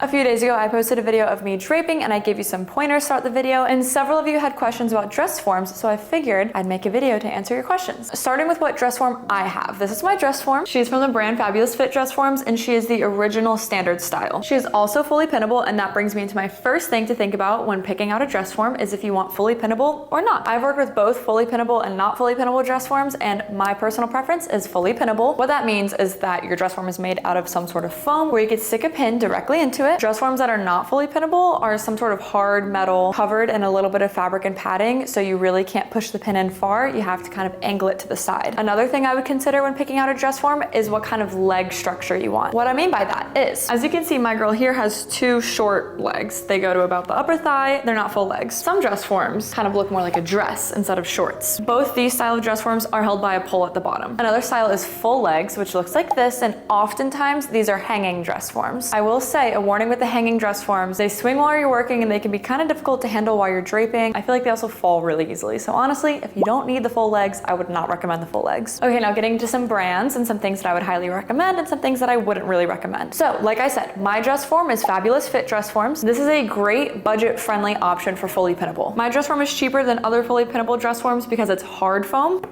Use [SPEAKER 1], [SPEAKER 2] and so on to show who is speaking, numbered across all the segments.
[SPEAKER 1] A few days ago, I posted a video of me draping and I gave you some pointers throughout the video, and several of you had questions about dress forms, so I figured I'd make a video to answer your questions. Starting with what dress form I have. This is my dress form. She's from the brand Fabulous Fit Dress Forms, and she is the original standard style. She is also fully pinnable, and that brings me into my first thing to think about when picking out a dress form is if you want fully pinnable or not. I've worked with both fully pinnable and not fully pinnable dress forms, and my personal preference is fully pinnable. What that means is that your dress form is made out of some sort of foam where you could stick a pin directly into it. Dress forms that are not fully pinnable are some sort of hard metal covered in a little bit of fabric and padding, so you really can't push the pin in far. You have to kind of angle it to the side. Another thing I would consider when picking out a dress form is what kind of leg structure you want. What I mean by that is, as you can see, my girl here has two short legs. They go to about the upper thigh. They're not full legs. Some dress forms kind of look more like a dress instead of shorts. Both these style of dress forms are held by a pole at the bottom. Another style is full legs, which looks like this, and oftentimes these are hanging dress forms. I will say, a warning with the hanging dress forms, they swing while you're working and they can be kind of difficult to handle while you're draping. I feel like they also fall really easily. So honestly, if you don't need the full legs, I would not recommend the full legs. Okay, now getting into some brands and some things that I would highly recommend and some things that I wouldn't really recommend. So like I said, my dress form is Fabulous Fit Dress Forms. This is a great budget-friendly option for fully pinnable. My dress form is cheaper than other fully pinnable dress forms because it's hard foam.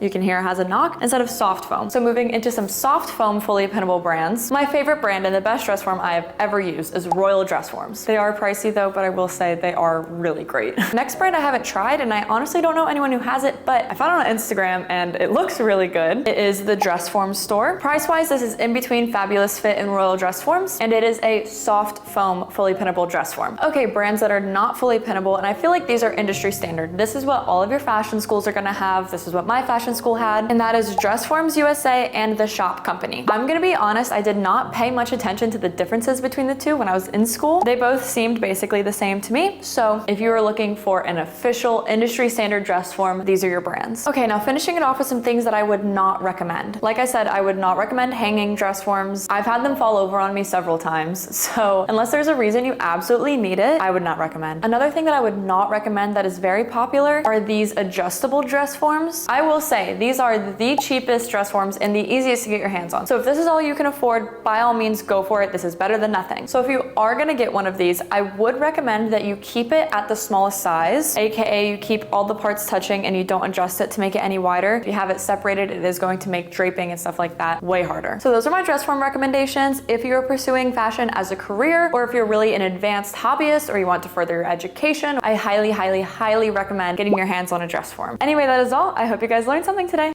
[SPEAKER 1] You can hear it has a knock instead of soft foam. So moving into some soft foam fully pinnable brands. My favorite brand and the best dress form I have ever used is Royal Dress Forms. They are pricey though, but I will say they are really great. Next brand I haven't tried, and I honestly don't know anyone who has it, but I found it on Instagram and it looks really good. It is the Dress Forms store. Price-wise, this is in between Fabulous Fit and Royal Dress Forms, and it is a soft foam fully pinnable dress form. Okay, brands that are not fully pinnable, and I feel like these are industry standard. This is what all of your fashion schools are gonna have. This is what my fashion school had, and that is Dress Forms USA and The Shop Company. I'm gonna be honest, I did not pay much attention to the differences between the two when I was in school. They both seemed basically the same to me, so if you are looking for an official industry standard dress form, these are your brands. Okay, now finishing it off with some things that I would not recommend. Like I said, I would not recommend hanging dress forms. I've had them fall over on me several times, so unless there's a reason you absolutely need it, I would not recommend. Another thing that I would not recommend that is very popular are these adjustable dress forms. I will say, these are the cheapest dress forms and the easiest to get your hands on. So if this is all you can afford, by all means go for it. This is better than nothing. So if you are gonna get one of these, I would recommend that you keep it at the smallest size, aka you keep all the parts touching and you don't adjust it to make it any wider. If you have it separated, it is going to make draping and stuff like that way harder. So those are my dress form recommendations. If you're pursuing fashion as a career, or if you're really an advanced hobbyist or you want to further your education, I highly, highly, highly recommend getting your hands on a dress form. Anyway, that is all. I hope you guys learned something today.